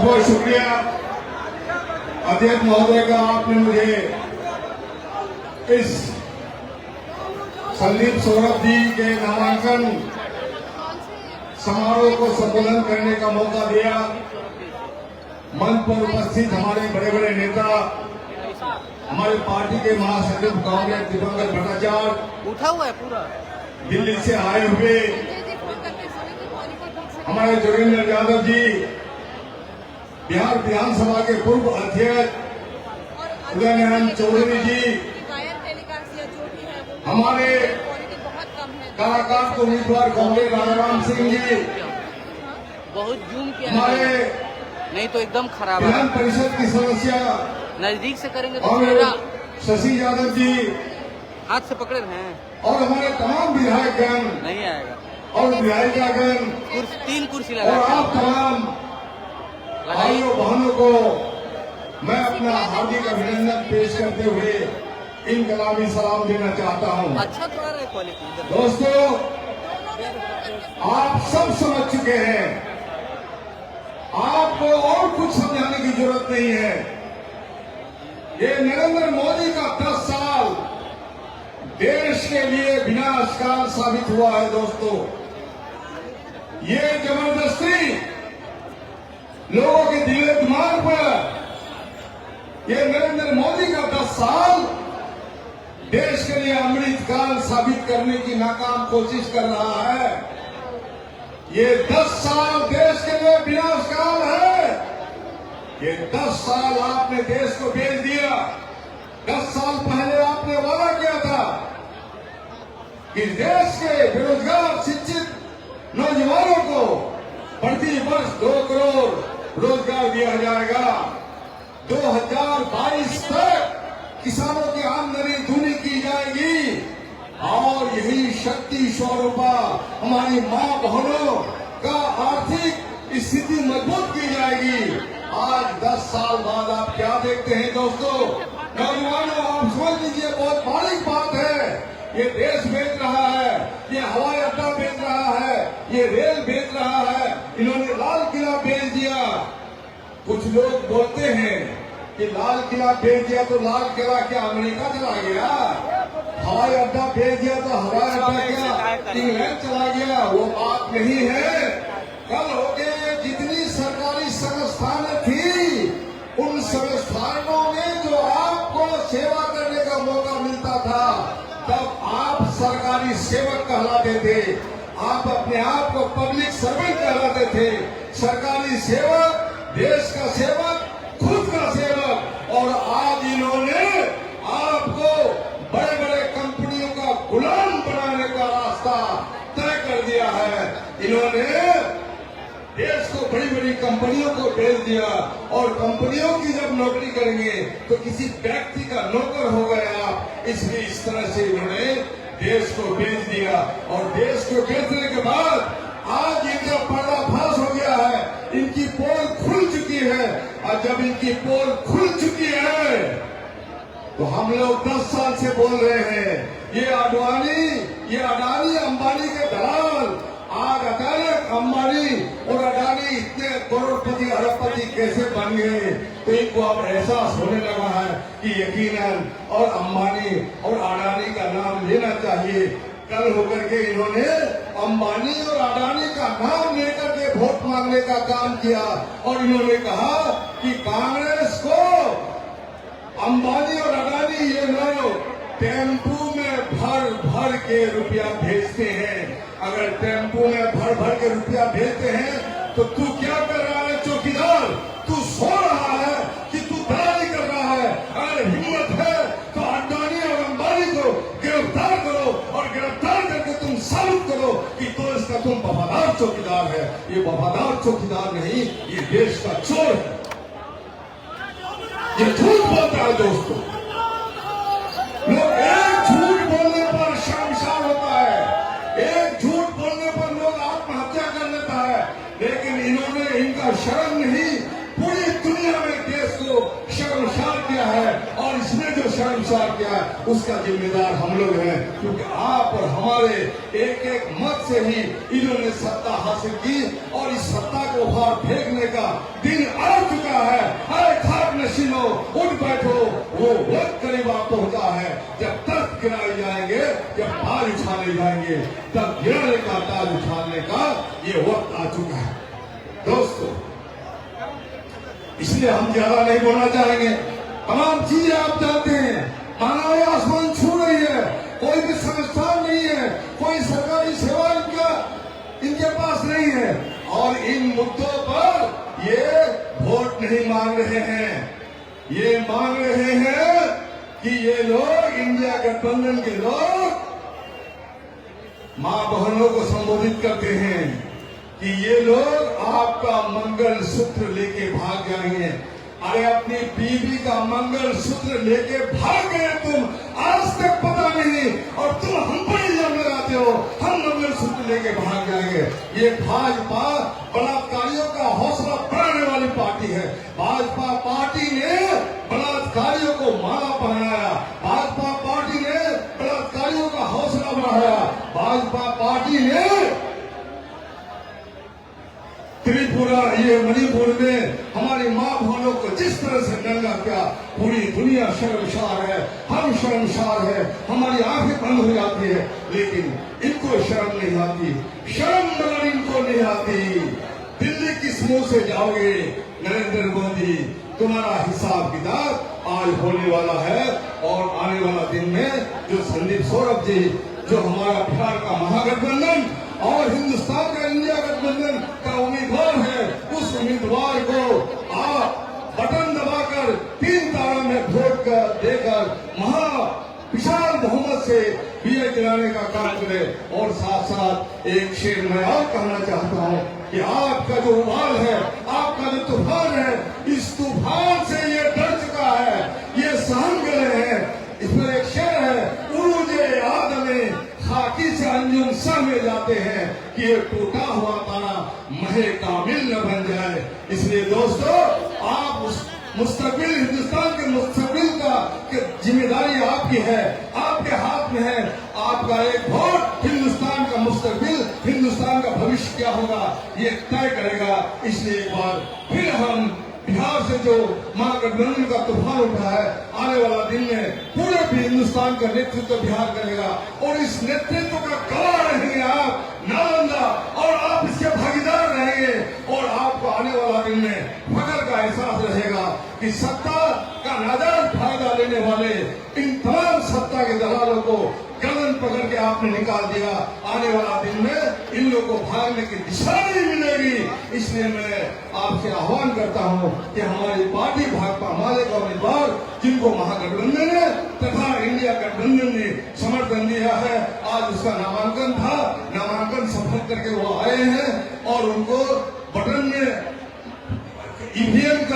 बहुत शुक्रिया अध्यक्ष महोदय का, आपने मुझे इस संदीप सौरभ जी के नामांकन समारोह को संबोधन करने का मौका दिया। मंच पर उपस्थित हमारे बड़े बड़े नेता, हमारे पार्टी के महासचिव कांग्रेस दिवंगत भट्टाचार्य, उठा हुआ है पूरा, दिल्ली से आए हुए हमारे जोगिंदर यादव जी, बिहार विधानसभा के पूर्व अध्यक्ष उदय नारायण चौधरी जी, हमारे कलाकार को उम्मीदवार कांग्रेस राजाराम सिंह जी, बहुत जूम किया हमारे नहीं तो एकदम खराब है। विधान परिषद की सदस्य नजदीक से करेंगे तो और चेहरा शशि यादव जी हाथ से पकड़े हैं, और हमारे तमाम विधायकगण नहीं आएगा। और विधायिकागण तीन कुर्सी और लगा आप तमाम भाइयों बहनों को मैं अपना हार्दिक अभिनंदन पेश करते हुए इनकलाबी सलाम देना चाहता हूं। अच्छा तो आ रहा है क्वालिटी। दोस्तों, आप सब समझ चुके हैं, आपको और कुछ समझाने की जरूरत नहीं है। ये नरेंद्र मोदी का 10 साल देश के लिए विनाशकाल साबित हुआ है। दोस्तों, ये जबरदस्ती लोगों के दिल दिमाग पर ये नरेंद्र मोदी का 10 साल देश के लिए अमृतकाल साबित करने की नाकाम कोशिश कर रहा है। ये 10 साल देश के लिए विनाशकाल है। ये 10 साल आपने देश को बेच दिया। 10 साल पहले आपने वादा किया था कि देश के बेरोजगार शिक्षित नौजवानों को प्रति वर्ष 2 करोड़ रोजगार दिया जाएगा। 2022 तक किसानों की आमदनी दूनी की जाएगी और यही शक्ति स्वरूपा हमारी मां बहनों का आर्थिक स्थिति मजबूत की जाएगी। आज 10 साल बाद आप क्या देखते हैं दोस्तों? नौजवानों, आप समझ लीजिए, बहुत बड़ी बात है। ये देश बेच रहा है, ये हवाई अड्डा बेच रहा है, ये रेल बेच रहा है, इन्होंने लाल किला बेच दिया। कुछ लोग बोलते हैं कि लाल किला बेच दिया तो लाल किला क्या अमेरिका चला गया? हवाई अड्डा बेच दिया तो हवाई अड्डा क्या इंग्लैंड चला गया? वो बात नहीं है। कल हो गए जितनी सरकारी संस्थानें थी, उन संस्थानों में जो आपको सेवा करने का मौका मिलता था, तब आप सरकारी सेवक कहलाते थे। आप अपने आप को पब्लिक सर्वेंट कहलाते थे। सरकारी सेवक, देश का सेवक, खुद का सेवक। और आज इन्होंने आपको बड़े बड़े कंपनियों का गुलाम बनाने का रास्ता तय कर दिया है। इन्होंने देश को बड़ी बड़ी कंपनियों को बेच दिया और कंपनियों की जब नौकरी करेंगे तो किसी व्यक्ति का नौकर हो गए आप। इसलिए इस तरह से इन्होंने देश को बेच दिया और देश को बेचने के बाद आज इनका पर्दाफाश हो गया है। इनकी पोल खुल चुकी है और जब इनकी पोल खुल चुकी है तो हम लोग 10 साल से बोल रहे हैं ये अडानी अंबानी के दलाल आज अचानक अंबानी और अडानी इतने करोड़पति अरबपति कैसे बन गए? तो इनको अब एहसास होने लगा है कि यकीनन और अंबानी और अडानी का नाम लेना चाहिए। कल होकर के इन्होंने अंबानी और अडानी का नाम लेकर के वोट मांगने का काम किया और इन्होंने कहा कि कांग्रेस को अंबानी और अडानी ये लोग टेम्पू में भर भर के रुपया भेजते हैं। अगर टेम्पू में भर भर के रुपया भेजते हैं तो तू क्या कर रहा है चौकीदार? तू सो रहा है कि तू दलाली कर रहा है? अगर हिम्मत है तो अडानी और अंबानी को गिरफ्तार करो और गिरफ्तार करके तुम साबित करो कि तो इसका तुम वफादार चौकीदार है। ये वफादार चौकीदार नहीं, ये देश का चोर है। ये झूठ बोलता है दोस्तों। लोग एक झूठ बोलने पर शर्मसार होता है, एक झूठ बोलने पर लोग आत्महत्या कर लेता है, लेकिन इन्होंने इनका शर्म नहीं, पूरी दुनिया में देश को शर्मसार किया है। और इसमें जो शर्म विचार किया है, उसका जिम्मेदार हम लोग हैं, क्योंकि आप और हमारे एक एक मत से ही इन्होंने सत्ता हासिल की और इस सत्ता को बाहर फेंकने का दिन आ चुका है। अरे खाक नशीनो, उठ बैठो, वो वक्त करीब आ पहुंचा है जब तख्त गिराए जाएंगे, जब ताज उछाले जाएंगे, तब गिराने का ताज उछालने का ये वक्त आ चुका है। दोस्तों, इसलिए हम ज्यादा नहीं बोलना चाहेंगे। तमाम चीजें आप जानते हैं, मानव आसमान छू रही है, कोई भी संस्थान नहीं है, कोई सरकारी सेवा इनके पास नहीं है, और इन मुद्दों पर ये वोट नहीं मांग रहे हैं। ये मांग रहे हैं कि ये लोग, इंडिया गठबंधन के लोग मां बहनों को संबोधित करते हैं कि ये लोग आपका मंगल सूत्र लेके भाग जाएंगे। अरे अपनी बीवी का मंगल सूत्र लेके भाग गए तुम, आज तक पता नहीं, और तुम हम पर इल्जाम लगाते हो हम मंगल सूत्र लेके भाग जाएंगे। ये भाजपा बलात्कारियों का हौसला बढ़ाने वाली पार्टी है। भाजपा पार्टी ने बलात्कारियों को माला पहनाया, भाजपा पार्टी ने बलात्कारियों का हौसला बढ़ाया, भाजपा पार्टी ने त्रिपुरा, ये मणिपुर में हमारी मां बहनों को जिस तरह से नंगा किया, पूरी दुनिया शर्मसार है, हम शर्मसार है, हमारी आंखें बंद हो जाती है, लेकिन इनको शर्म नहीं आती, शर्म मगर इनको नहीं आती। दिल्ली किस मुंह से जाओगे नरेंद्र मोदी? तुम्हारा हिसाब किताब आज होने वाला है, और आने वाला दिन में जो संदीप सौरभ जी, जो हमारा बिहार का महागठबंधन और हिंदुस्तान का इंडिया गठबंधन का उम्मीदवार है, उस उम्मीदवार को आप बटन दबाकर 3 तारों में वोट कर देकर विशाल बहुमत से विजय दिलाने का काम करें। और साथ साथ एक शेर मैं और कहना चाहता हूँ कि आपका जो उबाल है, आपका जो तूफान है, इस तूफान से ये डर चुका है, ये सहम गए हैं। इसमें एक शेर है, उरूजे आदमे खाकी से अंजुम सा में जाते हैं कि ये टूटा हुआ तारा महे कामिल न बन जाए। इसलिए दोस्तों, आप उस मुस्तकबिल, हिंदुस्तान के मुस्तकबिल का जिम्मेदारी आपकी है, आपके हाथ में है। आपका एक वोट हिंदुस्तान का मुस्तकबिल, हिंदुस्तान का भविष्य क्या होगा, ये तय करेगा। इसलिए एक बार फिर हम बिहार से जो महागठबंधन का तूफान उठा है, आने वाला दिन में पूरे भी हिंदुस्तान का नेतृत्व बिहार करेगा, और इस नेतृत्व का गवाह रहेंगे आप, नालंदा, और आप इसके भागीदार रहेंगे। और आपको आने वाला दिन में फख्र का एहसास रहेगा कि सत्ता का नाजायज फायदा लेने वाले इन तमाम सत्ता के दलालों को गर्दन पकड़ के आपने निकाल दिया। आने वाला दिन में इन लोगों को भागने की दिशा नहीं मिलेगी। इसलिए मैं आपसे आह्वान करता हूं कि हमारी पार्टी भाजपा, हमारे का उम्मीदवार जिनको महागठबंधन ने तथा इंडिया गठबंधन ने समर्थन दिया है, आज उसका नामांकन था, नामांकन सफल करके वो आए हैं, और उनको बटन में ईवीएम का